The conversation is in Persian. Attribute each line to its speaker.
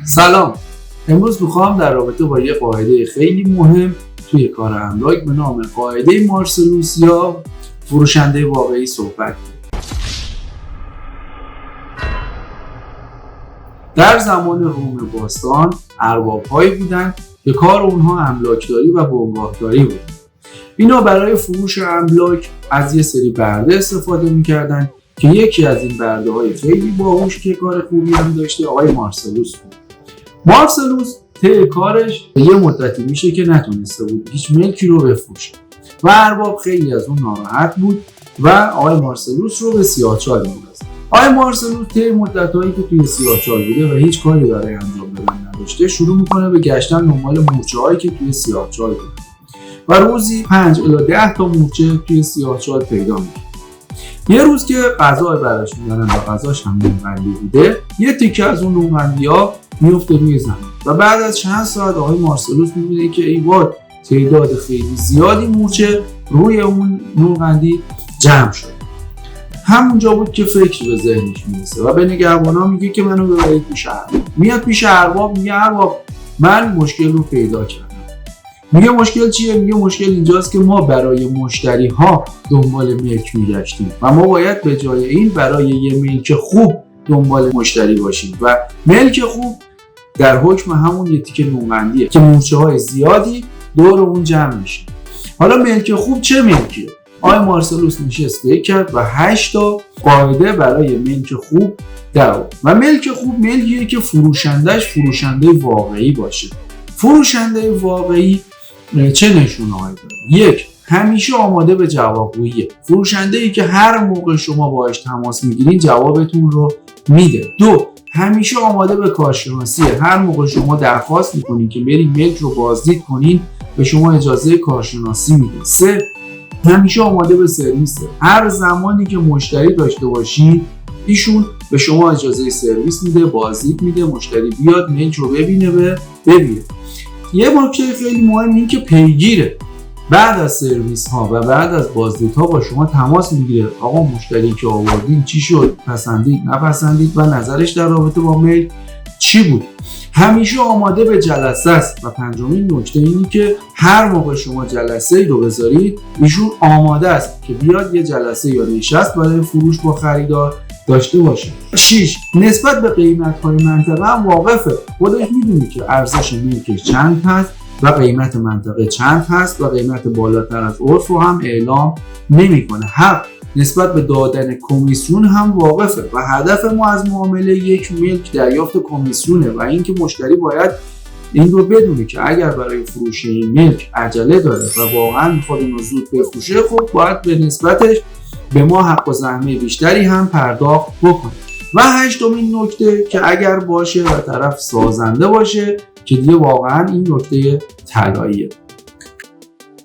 Speaker 1: سلام. امروز میخوام در رابطه با یه قاعده خیلی مهم توی کار املاک به نام قاعده مارسلوس یا فروشنده واقعی صحبت کنم. در زمان روم باستان ارباب‌هایی بودن که کار اونها املاکداری و بنگاهداری بود. اینا برای فروش املاک از یه سری برده استفاده میکردن که یکی از این برده‌های خیلی باهوش که کار خوبی هم داشته آقای مارسلوس بود. مارسلوس طی کارش یه مدتی میشه که نتونسته بود هیچ ملکی رو بفروشه و ارباب خیلی از اون ناراحت بود و آقای مارسلوس رو به سیاهچال می‌ندازه. آقای مارسلوس طی مدت‌هایی که توی سیاهچال بوده و هیچ کاری برای انجام دادن نداشته شروع میکنه به گشتن دنبال مورچه‌هایی که توی سیاهچال بوده و روزی 5 الی 10 تا مورچه توی سیاهچال پیدا میکنه. یه روز که غذا براش میارن و غذاش هم نونقندی بوده، یه تیکه از اون نونقندی‌ها میفته روی زمین و بعد از چند ساعت آقای مارسلوس میبینه که ای وای تعداد خیلی زیادی مورچه روی اون نونقندی جمع شد. همونجا بود که فکر به ذهنش میرسه و به نگهبانا میگه که منو ببرید پیش ارباب. میاد پیش ارباب میگه ارباب من مشکل رو پیدا کردم. میگه مشکل چیه؟ میگه مشکل اینجاست که ما برای مشتری ها دنبال ملک میگشتیم و ما باید به جای این برای یه ملک خوب دنبال مشتری باشیم و ملک خوب در حکم همون یه تیکه نونقندیه که مورچه های زیادی دور اون جمع میشه. حالا ملک خوب چه ملکیه؟ آقای مارسلوس نشست فکر کرد و 8 تا قاعده برای ملک خوب در آورد. و ملک خوب ملکیه که فروشندش فروشنده واقعی باشه. فروشنده واقعی چه نشونه‌هایی داره؟ 1. همیشه آماده به جوابگوییه. فروشنده‌ای که هر موقع شما باهاش تماس میگیرین جوابتون رو میده. 2. همیشه آماده به کارشناسیه. هر موقع شما درخواست میکنین که برید ملک رو بازدید کنین به شما اجازه کارشناسی میده. 3. همیشه آماده به سرویسه. هر زمانی که مشتری داشته باشین ایشون به شما اجازه سرویس میده، بازدید میده، مشتری بیاد ملک رو ببینه. یه نکته خیلی مهم این که پیگیره. بعد از سرویس ها و بعد از بازدید ها با شما تماس میگیره. آقا مشتری که آوردین چی شد؟ پسندید نپسندید و نظرش در رابطه با ملک چی بود؟ همیشه آماده به جلسه است. و پنجمین نکته اینی که هر موقع شما جلسه ای رو بذارید ایشون آماده است که بیاد یه جلسه یا نشست برای فروش با خریدار داشته باشه. 6. نسبت به قیمت‌های منطقه هم واقفه. خودش میدونی که ارزش ملکش چند هست و قیمت منطقه چند هست و قیمت بالاتر از عرف رو هم اعلام نمی‌کنه. حق نسبت به دادن کمیسیون هم واقفه و هدف ما از معامله یک ملک دریافت کمیسیونه و اینکه مشتری باید این رو بدونه که اگر برای فروش این ملک عجله داره و واقعا میخواد اینو زود بفروشه خب باید به نسبتش به ما حق و زحمه بیشتری هم پرداخت بکنه. و 8مین نکته که اگر باشه و طرف سازنده باشه که دیگه واقعا این نکته طلاییه.